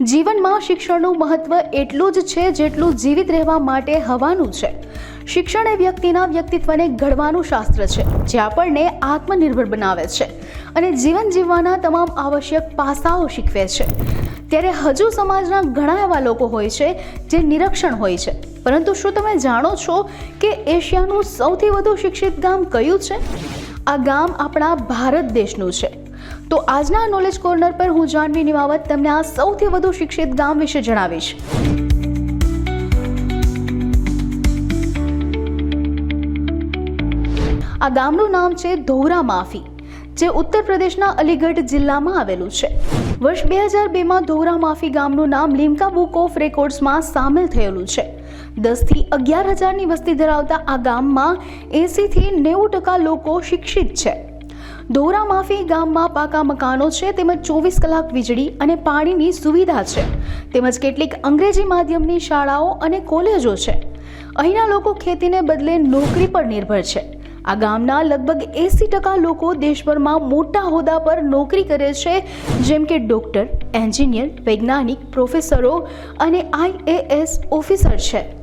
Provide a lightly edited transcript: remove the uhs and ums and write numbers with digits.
જીવનમાં શિક્ષણનું મહત્વ એટલું જ છે જેટલું જીવિત રહેવા માટે હવાનું છે. શિક્ષણ એ વ્યક્તિના વ્યક્તિત્વને ઘડવાનું શાસ્ત્ર છે, જે આપણને આત્મનિર્ભર બનાવે છે અને જીવન જીવવાના તમામ આવશ્યક પાસાઓ શીખવે છે. ત્યારે હજુ સમાજના ઘણા એવા લોકો હોય છે જે નિરક્ષણ હોય છે, પરંતુ શું તમે જાણો છો કે એશિયાનું સૌથી વધુ શિક્ષિત ગામ કયું છે? આ ગામ આપણા ભારત દેશનું છે. તો આજના નોલેજ કોર્નર પર હું જાનવી નિમાવત તમને આ સૌથી વધુ શિક્ષિત ગામ વિશે જણાવીશ. આ ગામનું નામ છે ધોરા માફી, જે ઉત્તર પ્રદેશના અલીગઢ જિલ્લામાં આવેલું છે. વર્ષ 2002માં ધોરા માફી ગામનું નામ લિમ્કા બુક ઓફ રેકોર્ડ્સમાં સામેલ થયેલું છે. 10 થી 11,000ની વસ્તી ધરાવતા આ ગામમાં 80 થી 90% લોકો શિક્ષિત છે. ધોરા માફી ગામમાં પાકા મકાનો છે, તેમજ 24 કલાક વીજળી અને પાણીની સુવિધા છે, તેમજ કેટલીક અંગ્રેજી માધ્યમની શાળાઓ અને કોલેજો છે. અહીંના લોકો ખેતીને બદલે નોકરી પર નિર્ભર છે. આ ગામના લગભગ 80% લોકો દેશભરમાં મોટા હોદ્દા પર નોકરી કરે છે, જેમ કે ડોક્ટર, એન્જિનિયર, વૈજ્ઞાનિક, પ્રોફેસરો અને IAS ઓફિસર છે.